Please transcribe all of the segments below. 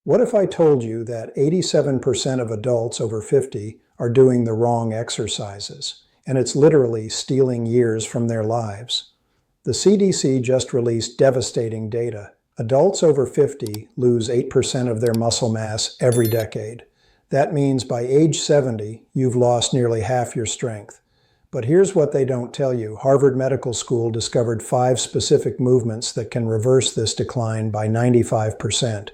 What if I told you that 87% of adults over 50 are doing the wrong exercises, and it's literally stealing years from their lives? The CDC just released devastating data. Adults over 50 lose 8% of their muscle mass every decade. That means by age 70, you've lost nearly half your strength. But here's what they don't tell you. Harvard Medical School discovered 5 specific movements that can reverse this decline by 95%.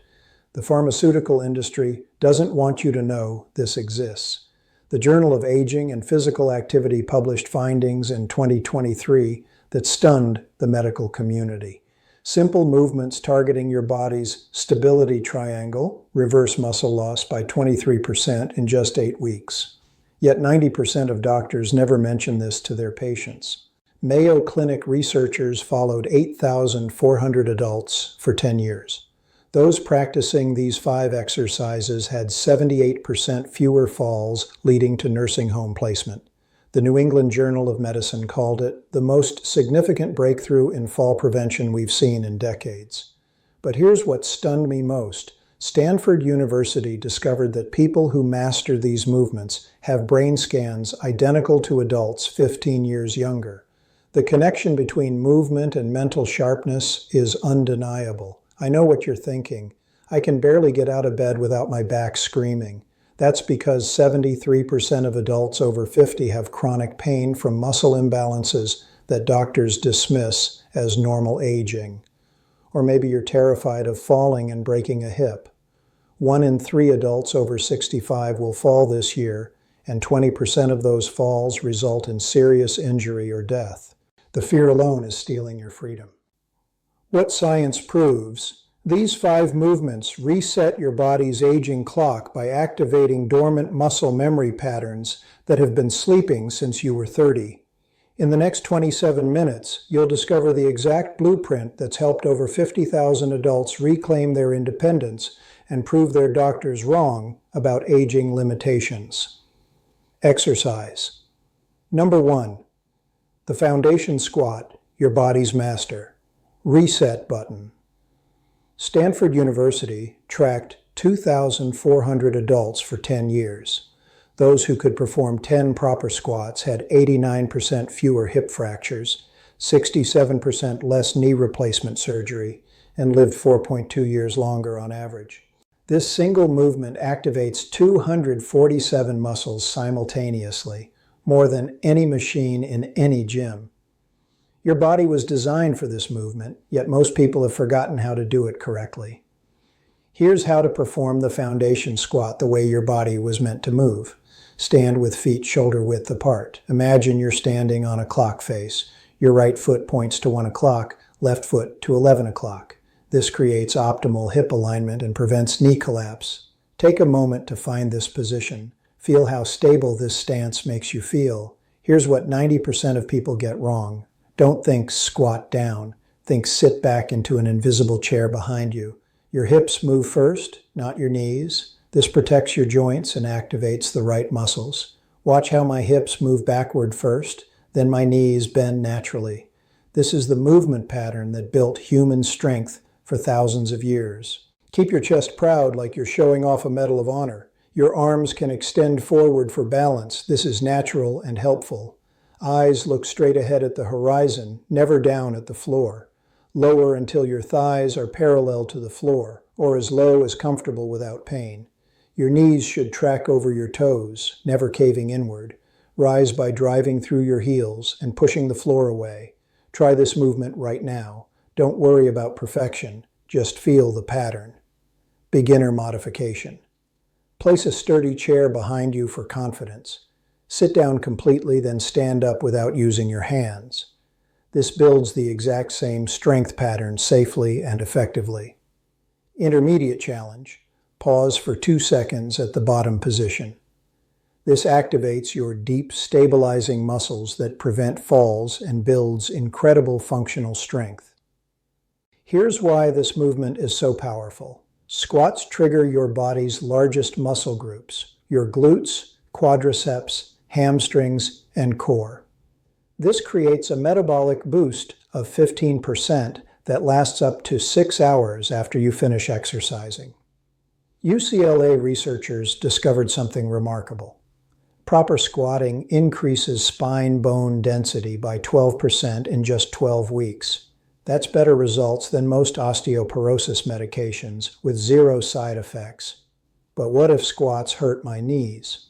The pharmaceutical industry doesn't want you to know this exists. The Journal of Aging and Physical Activity published findings in 2023 that stunned the medical community. Simple movements targeting your body's stability triangle reverse muscle loss by 23% in just 8 weeks. Yet 90% of doctors never mention this to their patients. Mayo Clinic researchers followed 8,400 adults for 10 years. Those practicing these 5 exercises had 78% fewer falls, leading to nursing home placement. The New England Journal of Medicine called it the most significant breakthrough in fall prevention we've seen in decades. But here's what stunned me most. Stanford University discovered that people who master these movements have brain scans identical to adults 15 years younger. The connection between movement and mental sharpness is undeniable. I know what you're thinking. I can barely get out of bed without my back screaming. That's because 73% of adults over 50 have chronic pain from muscle imbalances that doctors dismiss as normal aging. Or maybe you're terrified of falling and breaking a hip. 1 in 3 adults over 65 will fall this year, and 20% of those falls result in serious injury or death. The fear alone is stealing your freedom. What science proves: these 5 movements reset your body's aging clock by activating dormant muscle memory patterns that have been sleeping since you were 30. In the next 27 minutes, you'll discover the exact blueprint that's helped over 50,000 adults reclaim their independence and prove their doctors wrong about aging limitations. Exercise. Number 1. The foundation squat, your body's master. Reset button. Stanford University tracked 2,400 adults for 10 years. Those who could perform 10 proper squats had 89% fewer hip fractures, 67% less knee replacement surgery, and lived 4.2 years longer on average. This single movement activates 247 muscles simultaneously, more than any machine in any gym. Your body was designed for this movement, yet most people have forgotten how to do it correctly. Here's how to perform the foundation squat the way your body was meant to move. Stand with feet shoulder width apart. Imagine you're standing on a clock face. Your right foot points to 1 o'clock, left foot to 11 o'clock. This creates optimal hip alignment and prevents knee collapse. Take a moment to find this position. Feel how stable this stance makes you feel. Here's what 90% of people get wrong. Don't think squat down. Think sit back into an invisible chair behind you. Your hips move first, not your knees. This protects your joints and activates the right muscles. Watch how my hips move backward first, then my knees bend naturally. This is the movement pattern that built human strength for thousands of years. Keep your chest proud like you're showing off a Medal of Honor. Your arms can extend forward for balance. This is natural and helpful. Eyes look straight ahead at the horizon, never down at the floor. Lower until your thighs are parallel to the floor, or as low as comfortable without pain. Your knees should track over your toes, never caving inward. Rise by driving through your heels and pushing the floor away. Try this movement right now. Don't worry about perfection, just feel the pattern. Beginner modification. Place a sturdy chair behind you for confidence. Sit down completely, then stand up without using your hands. This builds the exact same strength pattern safely and effectively. Intermediate challenge. Pause for 2 seconds at the bottom position. This activates your deep, stabilizing muscles that prevent falls and builds incredible functional strength. Here's why this movement is so powerful. Squats trigger your body's largest muscle groups, your glutes, quadriceps, hamstrings, and core. This creates a metabolic boost of 15% that lasts up to 6 hours after you finish exercising. UCLA researchers discovered something remarkable. Proper squatting increases spine bone density by 12% in just 12 weeks. That's better results than most osteoporosis medications with zero side effects. But what if squats hurt my knees?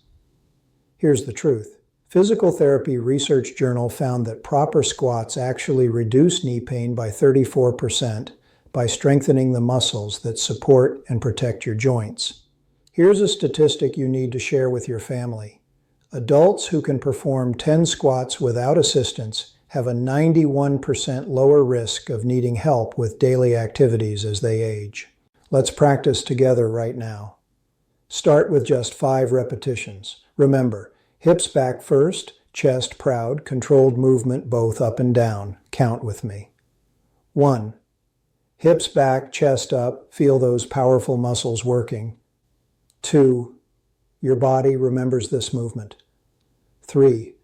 Here's the truth. Physical Therapy Research Journal found that proper squats actually reduce knee pain by 34% by strengthening the muscles that support and protect your joints. Here's a statistic you need to share with your family. Adults who can perform 10 squats without assistance have a 91% lower risk of needing help with daily activities as they age. Let's practice together right now. Start with just 5 repetitions. Remember, hips back first, chest proud, controlled movement both up and down. Count with me. 1. Hips back, chest up, feel those powerful muscles working. 2. Your body remembers this movement. 3.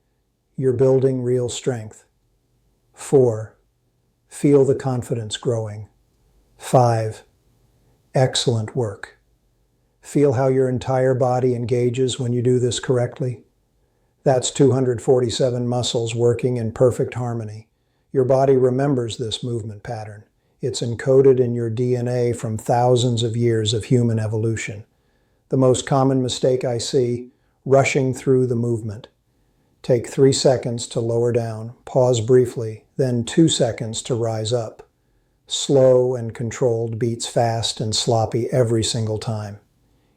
You're building real strength. 4. Feel the confidence growing. 5. Excellent work. Feel how your entire body engages when you do this correctly. That's 247 muscles working in perfect harmony. Your body remembers this movement pattern. It's encoded in your DNA from thousands of years of human evolution. The most common mistake I see, rushing through the movement. Take 3 seconds to lower down, pause briefly, then 2 seconds to rise up. Slow and controlled beats fast and sloppy every single time.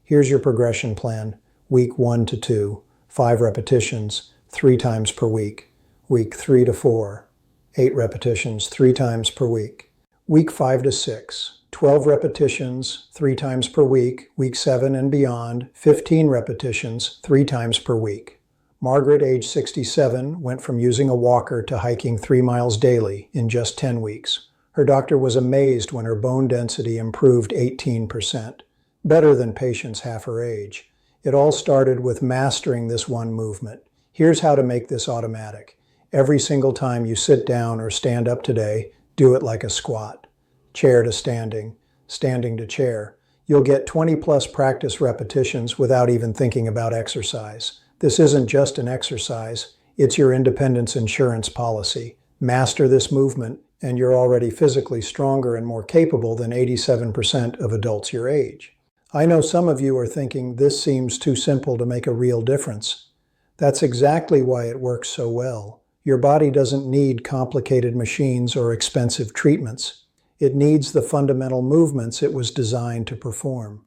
Here's your progression plan. Week 1 to 2, 5 repetitions, 3 times per week. Week 3 to 4, 8 repetitions, 3 times per week. Week 5 to 6, 12 repetitions, 3 times per week. Week 7 and beyond, 15 repetitions, 3 times per week. Margaret, age 67, went from using a walker to hiking 3 miles daily in just 10 weeks. Her doctor was amazed when her bone density improved 18%, better than patients half her age. It all started with mastering this one movement. Here's how to make this automatic. Every single time you sit down or stand up today, do it like a squat. Chair to standing, standing to chair. You'll get 20+ practice repetitions without even thinking about exercise. This isn't just an exercise, it's your independence insurance policy. Master this movement, and you're already physically stronger and more capable than 87% of adults your age. I know some of you are thinking this seems too simple to make a real difference. That's exactly why it works so well. Your body doesn't need complicated machines or expensive treatments. It needs the fundamental movements it was designed to perform.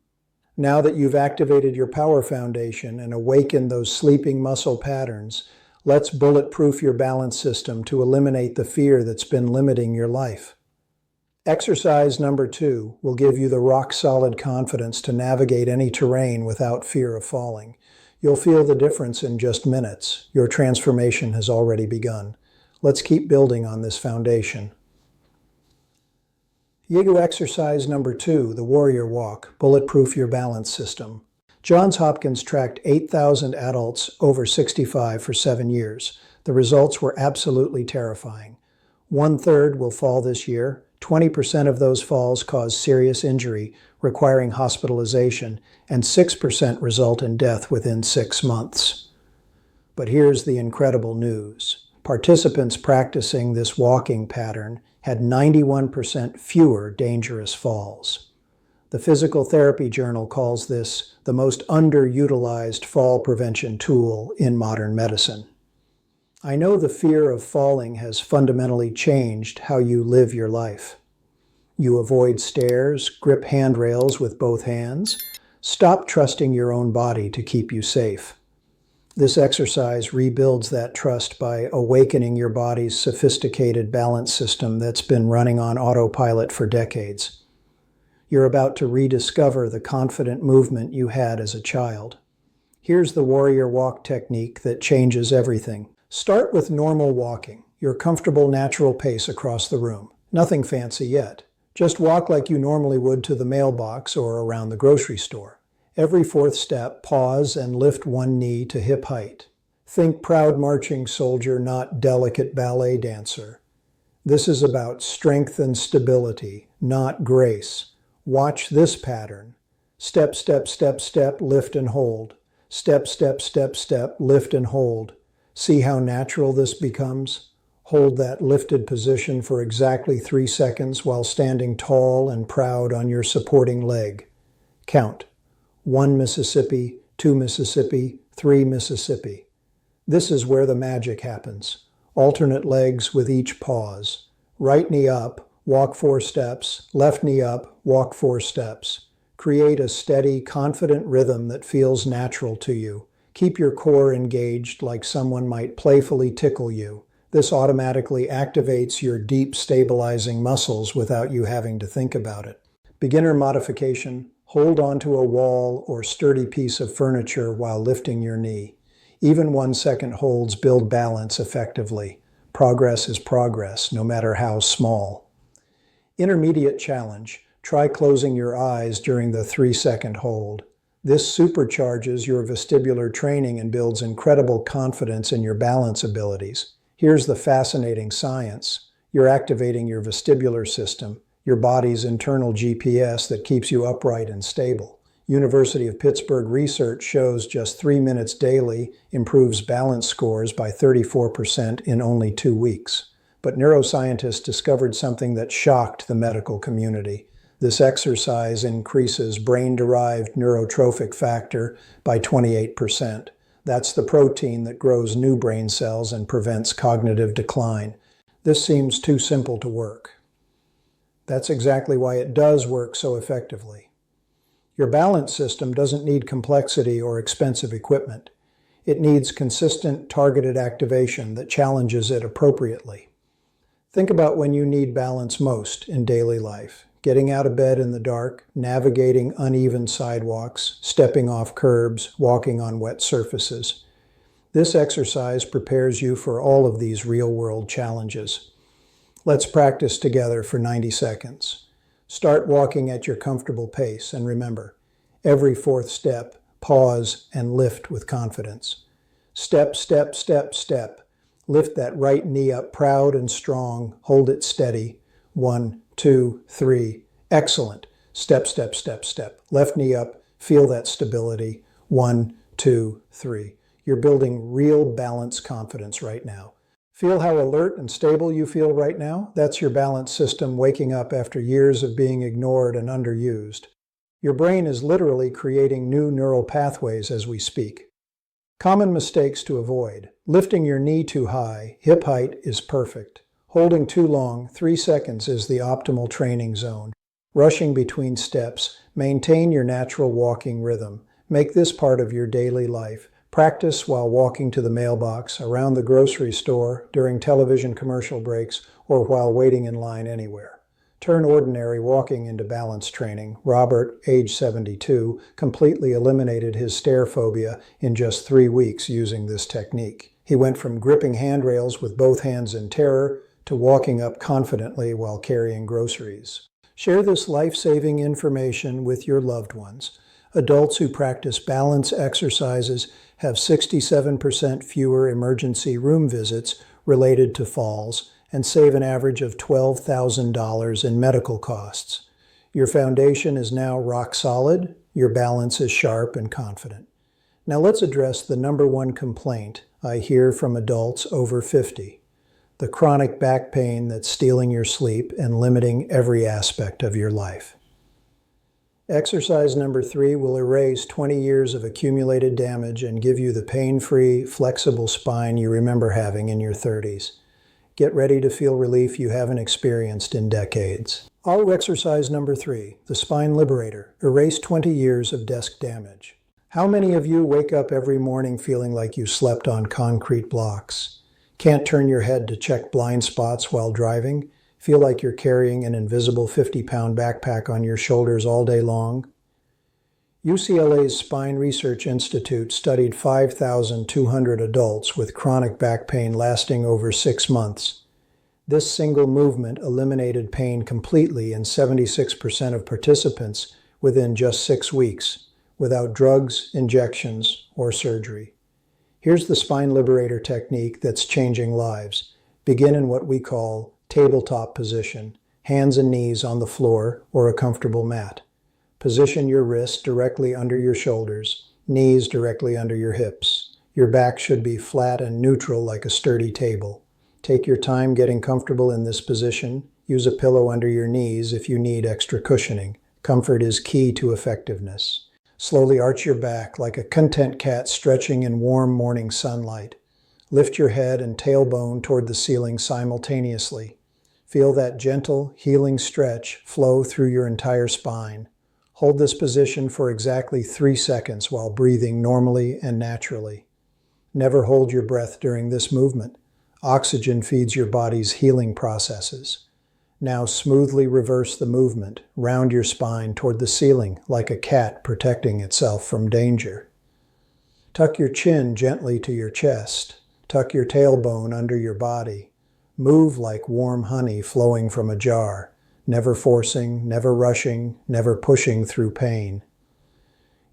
Now that you've activated your power foundation and awakened those sleeping muscle patterns, let's bulletproof your balance system to eliminate the fear that's been limiting your life. Exercise number 2 will give you the rock-solid confidence to navigate any terrain without fear of falling. You'll feel the difference in just minutes. Your transformation has already begun. Let's keep building on this foundation. Yigu exercise number 2, the Warrior Walk, bulletproof your balance system. Johns Hopkins tracked 8,000 adults over 65 for 7 years. The results were absolutely terrifying. 1/3 will fall this year. 20% of those falls cause serious injury, requiring hospitalization, and 6% result in death within 6 months. But here's the incredible news. Participants practicing this walking pattern had 91% fewer dangerous falls. The Physical Therapy Journal calls this the most underutilized fall prevention tool in modern medicine. I know the fear of falling has fundamentally changed how you live your life. You avoid stairs, grip handrails with both hands, stop trusting your own body to keep you safe. This exercise rebuilds that trust by awakening your body's sophisticated balance system that's been running on autopilot for decades. You're about to rediscover the confident movement you had as a child. Here's the Warrior Walk technique that changes everything. Start with normal walking, your comfortable natural pace across the room. Nothing fancy yet. Just walk like you normally would to the mailbox or around the grocery store. Every 4th step, pause and lift one knee to hip height. Think proud marching soldier, not delicate ballet dancer. This is about strength and stability, not grace. Watch this pattern. Step, step, step, step, lift and hold. Step, step, step, step, lift and hold. See how natural this becomes? Hold that lifted position for exactly 3 seconds while standing tall and proud on your supporting leg. Count. 1 Mississippi, 2 Mississippi, 3 Mississippi. This is where the magic happens. Alternate legs with each pause. Right knee up, walk 4 steps. Left knee up, walk 4 steps. Create a steady, confident rhythm that feels natural to you. Keep your core engaged like someone might playfully tickle you. This automatically activates your deep, stabilizing muscles without you having to think about it. Beginner modification: hold onto a wall or sturdy piece of furniture while lifting your knee. Even 1 second holds build balance effectively. Progress is progress, no matter how small. Intermediate challenge: try closing your eyes during the 3-second hold. This supercharges your vestibular training and builds incredible confidence in your balance abilities. Here's the fascinating science. You're activating your vestibular system, your body's internal GPS that keeps you upright and stable. University of Pittsburgh research shows just 3 minutes daily improves balance scores by 34% in only 2 weeks. But neuroscientists discovered something that shocked the medical community. This exercise increases brain-derived neurotrophic factor by 28%. That's the protein that grows new brain cells and prevents cognitive decline. This seems too simple to work. That's exactly why it does work so effectively. Your balance system doesn't need complexity or expensive equipment. It needs consistent, targeted activation that challenges it appropriately. Think about when you need balance most in daily life. Getting out of bed in the dark, navigating uneven sidewalks, stepping off curbs, walking on wet surfaces. This exercise prepares you for all of these real-world challenges. Let's practice together for 90 seconds. Start walking at your comfortable pace, and remember, every 4th step, pause and lift with confidence. Step, step, step, step. Lift that right knee up proud and strong. Hold it steady. 1, 2, 3. Excellent. Step, step, step, step. Left knee up. Feel that stability. 1, 2, 3. You're building real balance confidence right now. Feel how alert and stable you feel right now? That's your balance system waking up after years of being ignored and underused. Your brain is literally creating new neural pathways as we speak. Common mistakes to avoid: lifting your knee too high. Hip height is perfect. Holding too long, 3 seconds is the optimal training zone. Rushing between steps. Maintain your natural walking rhythm. Make this part of your daily life. Practice while walking to the mailbox, around the grocery store, during television commercial breaks, or while waiting in line anywhere. Turn ordinary walking into balance training. Robert, age 72, completely eliminated his stair phobia in just 3 weeks using this technique. He went from gripping handrails with both hands in terror to walking up confidently while carrying groceries. Share this life-saving information with your loved ones. Adults who practice balance exercises have 67% fewer emergency room visits related to falls and save an average of $12,000 in medical costs. Your foundation is now rock solid. Your balance is sharp and confident. Now let's address the #1 complaint I hear from adults over 50. The chronic back pain that's stealing your sleep and limiting every aspect of your life. Exercise number 3 will erase 20 years of accumulated damage and give you the pain-free, flexible spine you remember having in your 30s. Get ready to feel relief you haven't experienced in decades. Auto exercise number 3, the Spine Liberator. Erase 20 years of desk damage. How many of you wake up every morning feeling like you slept on concrete blocks? Can't turn your head to check blind spots while driving? Feel like you're carrying an invisible 50-pound backpack on your shoulders all day long? UCLA's Spine Research Institute studied 5,200 adults with chronic back pain lasting over 6 months. This single movement eliminated pain completely in 76% of participants within just 6 weeks, without drugs, injections, or surgery. Here's the Spine Liberator technique that's changing lives. Begin in what we call tabletop position, hands and knees on the floor or a comfortable mat. Position your wrists directly under your shoulders, knees directly under your hips. Your back should be flat and neutral like a sturdy table. Take your time getting comfortable in this position. Use a pillow under your knees if you need extra cushioning. Comfort is key to effectiveness. Slowly arch your back like a content cat stretching in warm morning sunlight. Lift your head and tailbone toward the ceiling simultaneously. Feel that gentle, healing stretch flow through your entire spine. Hold this position for exactly 3 seconds while breathing normally and naturally. Never hold your breath during this movement. Oxygen feeds your body's healing processes. Now smoothly reverse the movement. Round your spine toward the ceiling like a cat protecting itself from danger. Tuck your chin gently to your chest. Tuck your tailbone under your body. Move like warm honey flowing from a jar, never forcing, never rushing, never pushing through pain.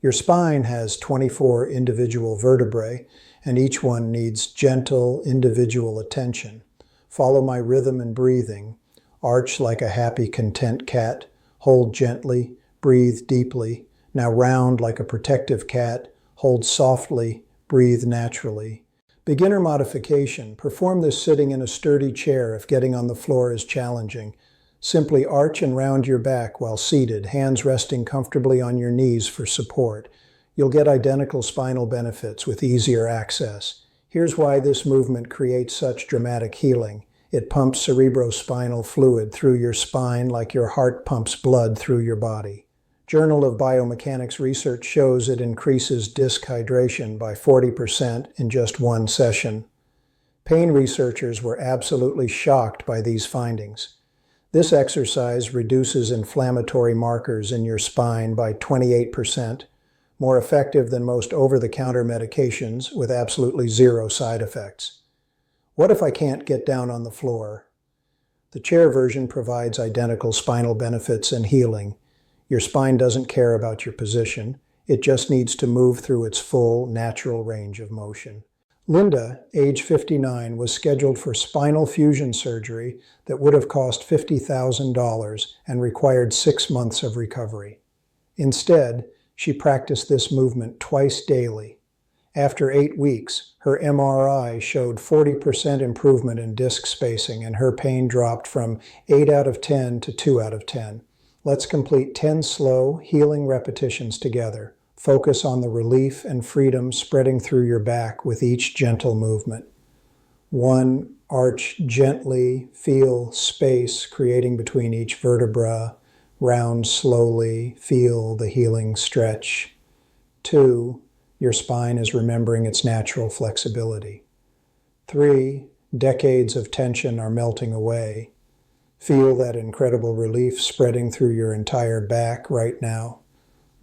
Your spine has 24 individual vertebrae, and each one needs gentle, individual attention. Follow my rhythm and breathing. Arch like a happy, content cat. Hold gently. Breathe deeply. Now round like a protective cat. Hold softly. Breathe naturally. Beginner modification. Perform this sitting in a sturdy chair if getting on the floor is challenging. Simply arch and round your back while seated, hands resting comfortably on your knees for support. You'll get identical spinal benefits with easier access. Here's why this movement creates such dramatic healing. It pumps cerebrospinal fluid through your spine like your heart pumps blood through your body. Journal of Biomechanics research shows it increases disc hydration by 40% in just one session. Pain researchers were absolutely shocked by these findings. This exercise reduces inflammatory markers in your spine by 28%, more effective than most over-the-counter medications with absolutely zero side effects. What if I can't get down on the floor? The chair version provides identical spinal benefits and healing. Your spine doesn't care about your position. It just needs to move through its full, natural range of motion. Linda, age 59, was scheduled for spinal fusion surgery that would have cost $50,000 and required 6 months of recovery. Instead, she practiced this movement twice daily. After 8 weeks, her MRI showed 40% improvement in disc spacing, and her pain dropped from 8 out of 10 to 2 out of 10. Let's complete 10 slow, healing repetitions together. Focus on the relief and freedom spreading through your back with each gentle movement. 1. Arch gently, feel space creating between each vertebra. Round slowly, feel the healing stretch. 2. Your spine is remembering its natural flexibility. 3. Decades of tension are melting away. Feel that incredible relief spreading through your entire back right now.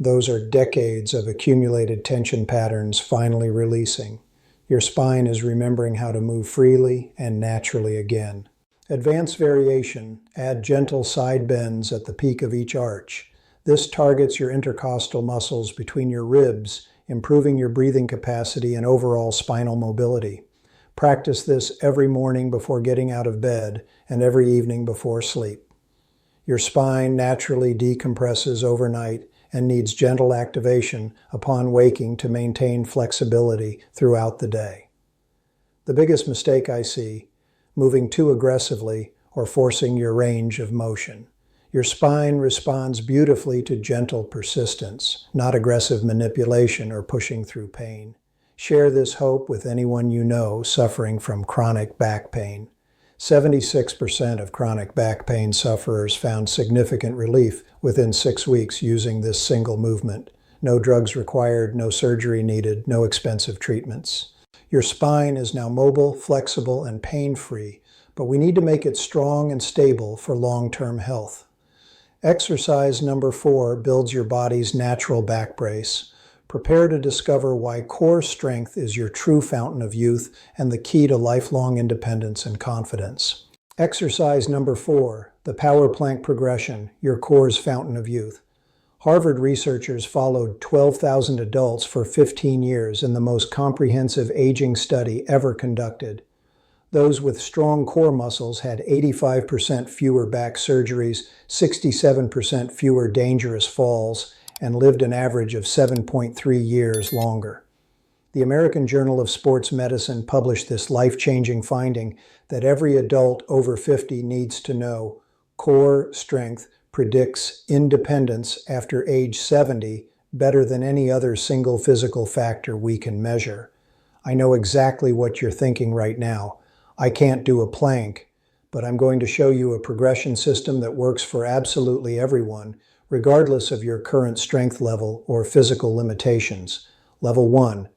Those are decades of accumulated tension patterns finally releasing. Your spine is remembering how to move freely and naturally again. Advanced variation. Add gentle side bends at the peak of each arch. This targets your intercostal muscles between your ribs, improving your breathing capacity and overall spinal mobility. Practice this every morning before getting out of bed and every evening before sleep. Your spine naturally decompresses overnight and needs gentle activation upon waking to maintain flexibility throughout the day. The biggest mistake I see, moving too aggressively or forcing your range of motion. Your spine responds beautifully to gentle persistence, not aggressive manipulation or pushing through pain. Share this hope with anyone you know suffering from chronic back pain. 76% of chronic back pain sufferers found significant relief within 6 weeks using this single movement. No drugs required, no surgery needed, no expensive treatments. Your spine is now mobile, flexible, and pain-free, but we need to make it strong and stable for long-term health. Exercise number 4 builds your body's natural back brace. Prepare to discover why core strength is your true fountain of youth and the key to lifelong independence and confidence. Exercise number 4, the power plank progression, your core's fountain of youth. Harvard researchers followed 12,000 adults for 15 years in the most comprehensive aging study ever conducted. Those with strong core muscles had 85% fewer back surgeries, 67% fewer dangerous falls, and lived an average of 7.3 years longer. The American Journal of Sports Medicine published this life-changing finding that every adult over 50 needs to know. Core strength predicts independence after age 70 better than any other single physical factor we can measure. I know exactly what you're thinking right now. I can't do a plank, but I'm going to show you a progression system that works for absolutely everyone, regardless of your current strength level or physical limitations. Level 1,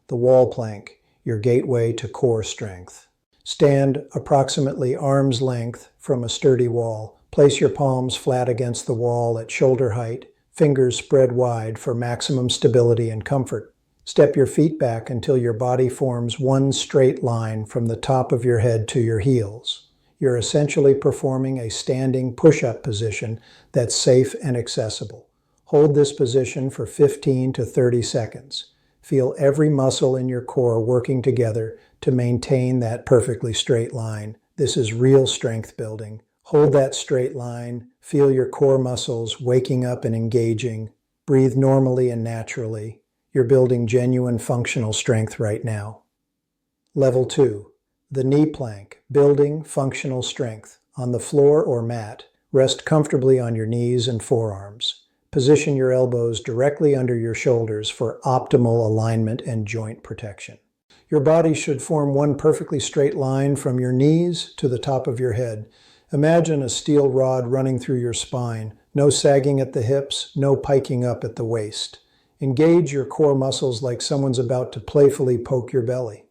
the wall plank, your gateway to core strength. Stand approximately arm's length from a sturdy wall. Place your palms flat against the wall at shoulder height, fingers spread wide for maximum stability and comfort. Step your feet back until your body forms one straight line from the top of your head to your heels. You're essentially performing a standing push-up position that's safe and accessible. Hold this position for 15 to 30 seconds. Feel every muscle in your core working together to maintain that perfectly straight line. This is real strength building. Hold that straight line. Feel your core muscles waking up and engaging. Breathe normally and naturally. You're building genuine functional strength right now. Level 2, the knee plank, building functional strength. On the floor or mat, rest comfortably on your knees and forearms. Position your elbows directly under your shoulders for optimal alignment and joint protection. Your body should form one perfectly straight line from your knees to the top of your head. Imagine a steel rod running through your spine, no sagging at the hips, no piking up at the waist. Engage your core muscles like someone's about to playfully poke your belly.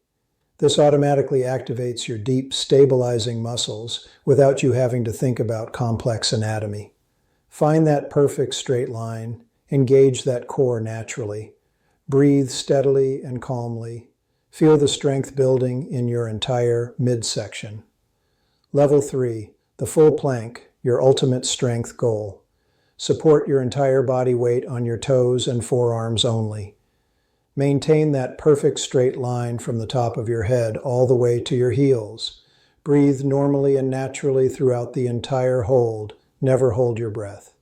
This automatically activates your deep, stabilizing muscles without you having to think about complex anatomy. Find that perfect straight line. Engage that core naturally. Breathe steadily and calmly. Feel the strength building in your entire midsection. Level 3, the full plank, your ultimate strength goal. Support your entire body weight on your toes and forearms only. Maintain that perfect straight line from the top of your head all the way to your heels. Breathe normally and naturally throughout the entire hold. Never hold your breath.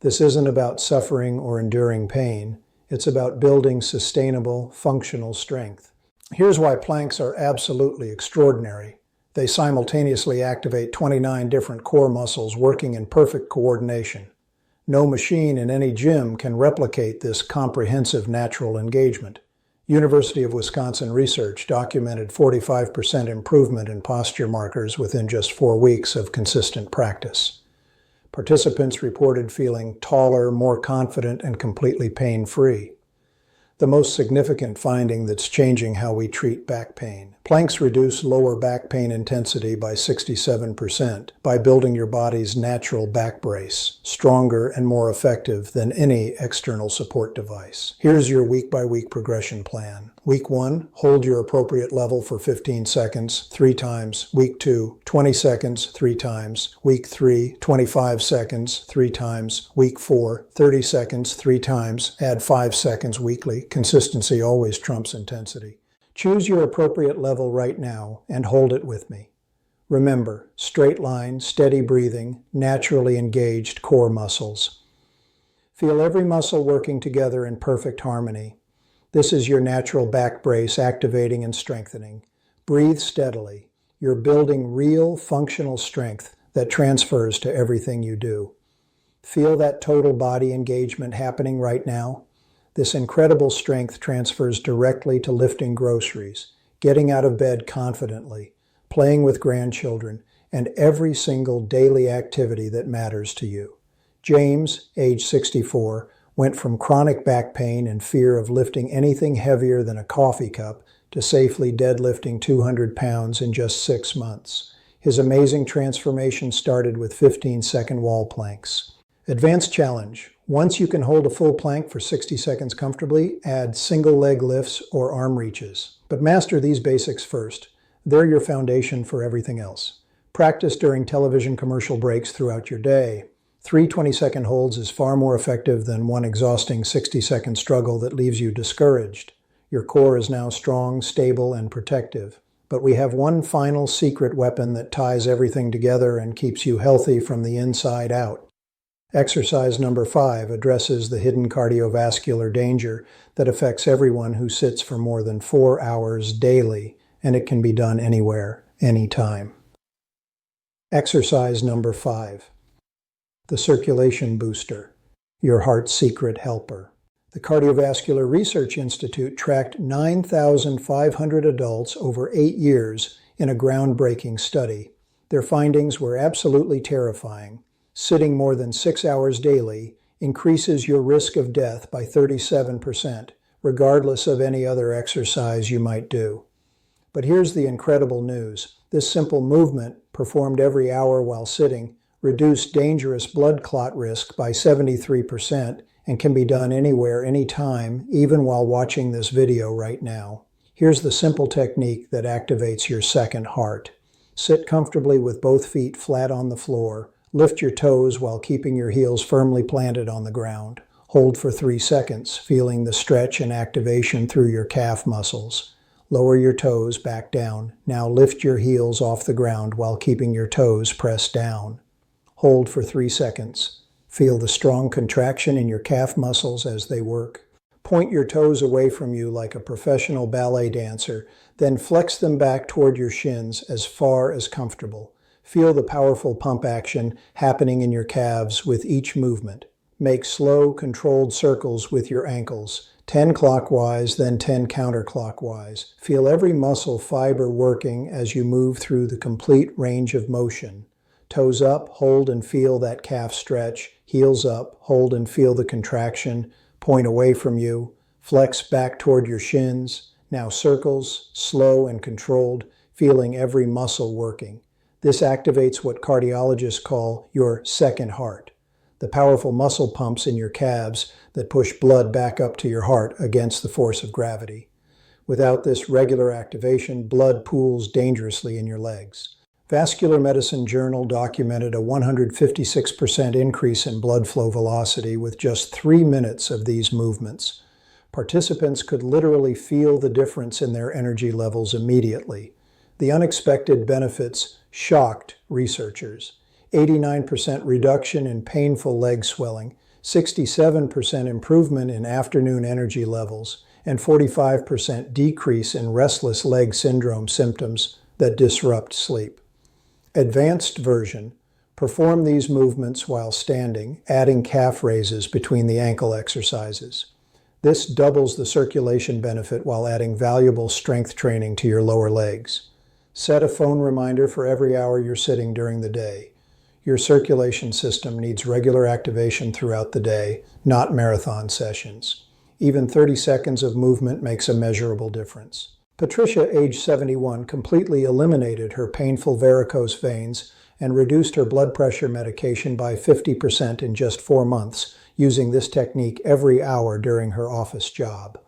This isn't about suffering or enduring pain. It's about building sustainable, functional strength. Here's why planks are absolutely extraordinary. They simultaneously activate 29 different core muscles working in perfect coordination. No machine in any gym can replicate this comprehensive natural engagement. University of Wisconsin research documented 45% improvement in posture markers within just 4 weeks of consistent practice. Participants reported feeling taller, more confident, and completely pain-free. The most significant finding that's changing how we treat back pain. Planks reduce lower back pain intensity by 67% by building your body's natural back brace, stronger and more effective than any external support device. Here's your week-by-week progression plan. Week 1, hold your appropriate level for 15 seconds, 3 times. Week 2, 20 seconds, 3 times. Week 3, 25 seconds, 3 times. Week 4, 30 seconds, 3 times. Add 5 seconds weekly. Consistency always trumps intensity. Choose your appropriate level right now and hold it with me. Remember, straight line, steady breathing, naturally engaged core muscles. Feel every muscle working together in perfect harmony. This is your natural back brace activating and strengthening. Breathe steadily. You're building real functional strength that transfers to everything you do. Feel that total body engagement happening right now. This incredible strength transfers directly to lifting groceries, getting out of bed confidently, playing with grandchildren, and every single daily activity that matters to you. James, age 64, went from chronic back pain and fear of lifting anything heavier than a coffee cup to safely deadlifting 200 pounds in just 6 months. His amazing transformation started with 15-second wall planks. Advanced challenge. Once you can hold a full plank for 60 seconds comfortably, add single leg lifts or arm reaches. But master these basics first. They're your foundation for everything else. Practice during television commercial breaks throughout your day. 3 20-second holds is far more effective than one exhausting 60-second struggle that leaves you discouraged. Your core is now strong, stable, and protective. But we have one final secret weapon that ties everything together and keeps you healthy from the inside out. Exercise number 5 addresses the hidden cardiovascular danger that affects everyone who sits for more than 4 hours daily, and it can be done anywhere, anytime. Exercise number 5. The circulation booster, your heart's secret helper. The Cardiovascular Research Institute tracked 9,500 adults over 8 years in a groundbreaking study. Their findings were absolutely terrifying. Sitting more than 6 hours daily increases your risk of death by 37%, regardless of any other exercise you might do. But here's the incredible news. This simple movement, performed every hour while sitting, reduced dangerous blood clot risk by 73% and can be done anywhere, anytime, even while watching this video right now. Here's the simple technique that activates your second heart. Sit comfortably with both feet flat on the floor. Lift your toes while keeping your heels firmly planted on the ground. Hold for 3 seconds, feeling the stretch and activation through your calf muscles. Lower your toes back down. Now lift your heels off the ground while keeping your toes pressed down. Hold for 3 seconds. Feel the strong contraction in your calf muscles as they work. Point your toes away from you like a professional ballet dancer, then flex them back toward your shins as far as comfortable. Feel the powerful pump action happening in your calves with each movement. Make slow, controlled circles with your ankles, 10 clockwise, then 10 counterclockwise. Feel every muscle fiber working as you move through the complete range of motion. Toes up, hold and feel that calf stretch. Heels up, hold and feel the contraction. Point away from you. Flex back toward your shins. Now circles, slow and controlled, feeling every muscle working. This activates what cardiologists call your second heart, the powerful muscle pumps in your calves that push blood back up to your heart against the force of gravity. Without this regular activation, blood pools dangerously in your legs. Vascular Medicine Journal documented a 156% increase in blood flow velocity with just 3 minutes of these movements. Participants could literally feel the difference in their energy levels immediately. The unexpected benefits shocked researchers. 89% reduction in painful leg swelling, 67% improvement in afternoon energy levels, and 45% decrease in restless leg syndrome symptoms that disrupt sleep. Advanced version. Perform these movements while standing, adding calf raises between the ankle exercises. This doubles the circulation benefit while adding valuable strength training to your lower legs. Set a phone reminder for every hour you're sitting during the day. Your circulation system needs regular activation throughout the day, not marathon sessions. Even 30 seconds of movement makes a measurable difference. Patricia, age 71, completely eliminated her painful varicose veins and reduced her blood pressure medication by 50% in just 4 months, using this technique every hour during her office job.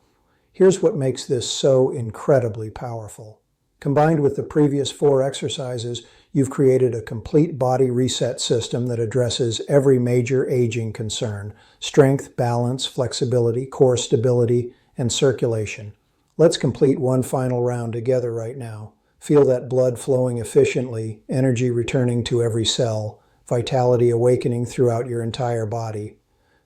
Here's what makes this so incredibly powerful. Combined with the previous 4 exercises, you've created a complete body reset system that addresses every major aging concern: strength, balance, flexibility, core stability, and circulation. Let's complete one final round together right now. Feel that blood flowing efficiently, energy returning to every cell, vitality awakening throughout your entire body.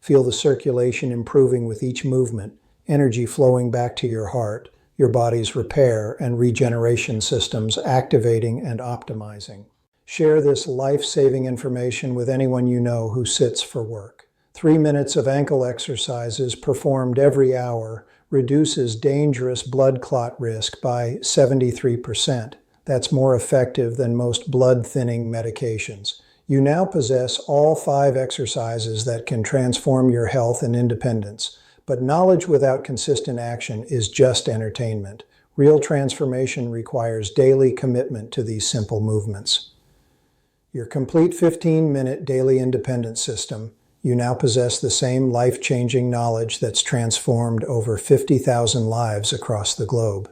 Feel the circulation improving with each movement, energy flowing back to your heart, your body's repair and regeneration systems activating and optimizing. Share this life-saving information with anyone you know who sits for work. 3 minutes of ankle exercises performed every hour reduces dangerous blood clot risk by 73%. That's more effective than most blood-thinning medications. You now possess all 5 exercises that can transform your health and independence. But knowledge without consistent action is just entertainment. Real transformation requires daily commitment to these simple movements. Your complete 15-minute daily independence system. You now possess the same life-changing knowledge that's transformed over 50,000 lives across the globe.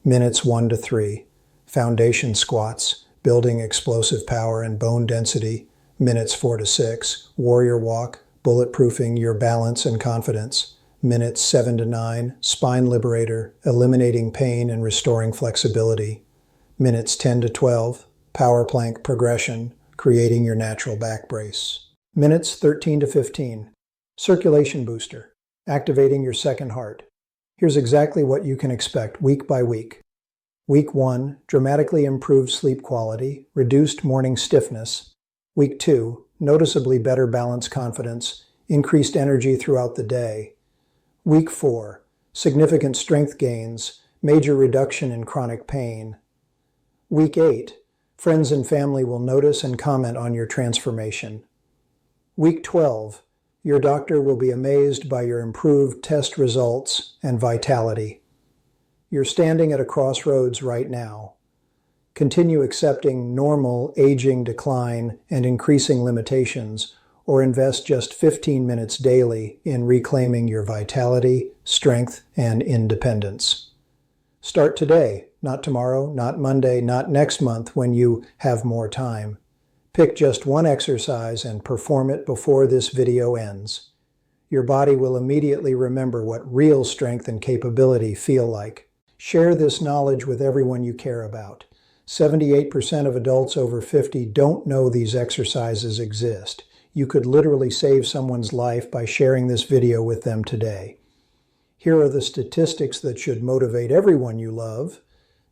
Minutes 1 to 3. Foundation squats, building explosive power and bone density. Minutes 4 to 6. Warrior walk, bulletproofing your balance and confidence. minutes 7 to 9, spine liberator, eliminating pain and restoring flexibility. Minutes 10 to 12, power plank progression, creating your natural back brace. Minutes 13 to 15, circulation booster, activating your second heart. Here's exactly what you can expect week by week. Week 1, dramatically improved sleep quality, reduced morning stiffness. Week 2, noticeably better balance confidence, increased energy throughout the day. Week 4, significant strength gains, major reduction in chronic pain. Week 8, friends and family will notice and comment on your transformation. Week 12, your doctor will be amazed by your improved test results and vitality. You're standing at a crossroads right now. Continue accepting normal aging decline and increasing limitations, or invest just 15 minutes daily in reclaiming your vitality, strength, and independence. Start today, not tomorrow, not Monday, not next month when you have more time. Pick just one exercise and perform it before this video ends. Your body will immediately remember what real strength and capability feel like. Share this knowledge with everyone you care about. 78% of adults over 50 don't know these exercises exist. You could literally save someone's life by sharing this video with them today. Here are the statistics that should motivate everyone you love.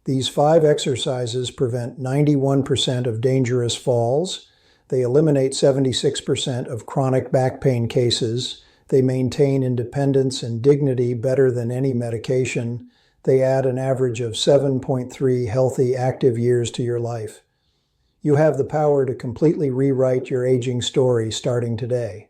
These 5 exercises prevent 91% of dangerous falls. They eliminate 76% of chronic back pain cases. They maintain independence and dignity better than any medication. They add an average of 7.3 healthy, active years to your life. You have the power to completely rewrite your aging story starting today.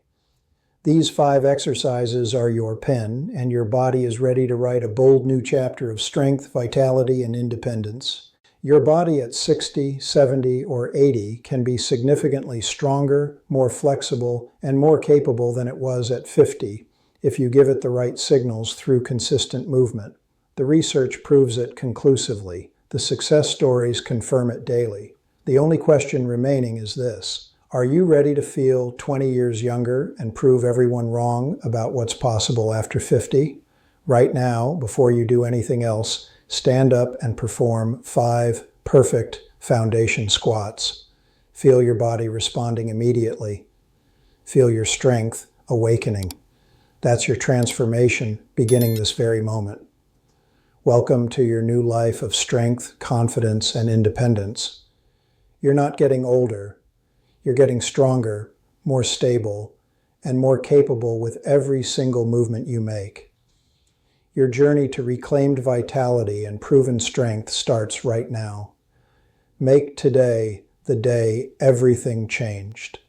These 5 exercises are your pen, and your body is ready to write a bold new chapter of strength, vitality, and independence. Your body at 60, 70, or 80 can be significantly stronger, more flexible, and more capable than it was at 50 if you give it the right signals through consistent movement. The research proves it conclusively. The success stories confirm it daily. The only question remaining is this: are you ready to feel 20 years younger and prove everyone wrong about what's possible after 50? Right now, before you do anything else, stand up and perform 5 perfect foundation squats. Feel your body responding immediately. Feel your strength awakening. That's your transformation beginning this very moment. Welcome to your new life of strength, confidence, and independence. You're not getting older. You're getting stronger, more stable, and more capable with every single movement you make. Your journey to reclaimed vitality and proven strength starts right now. Make today the day everything changed.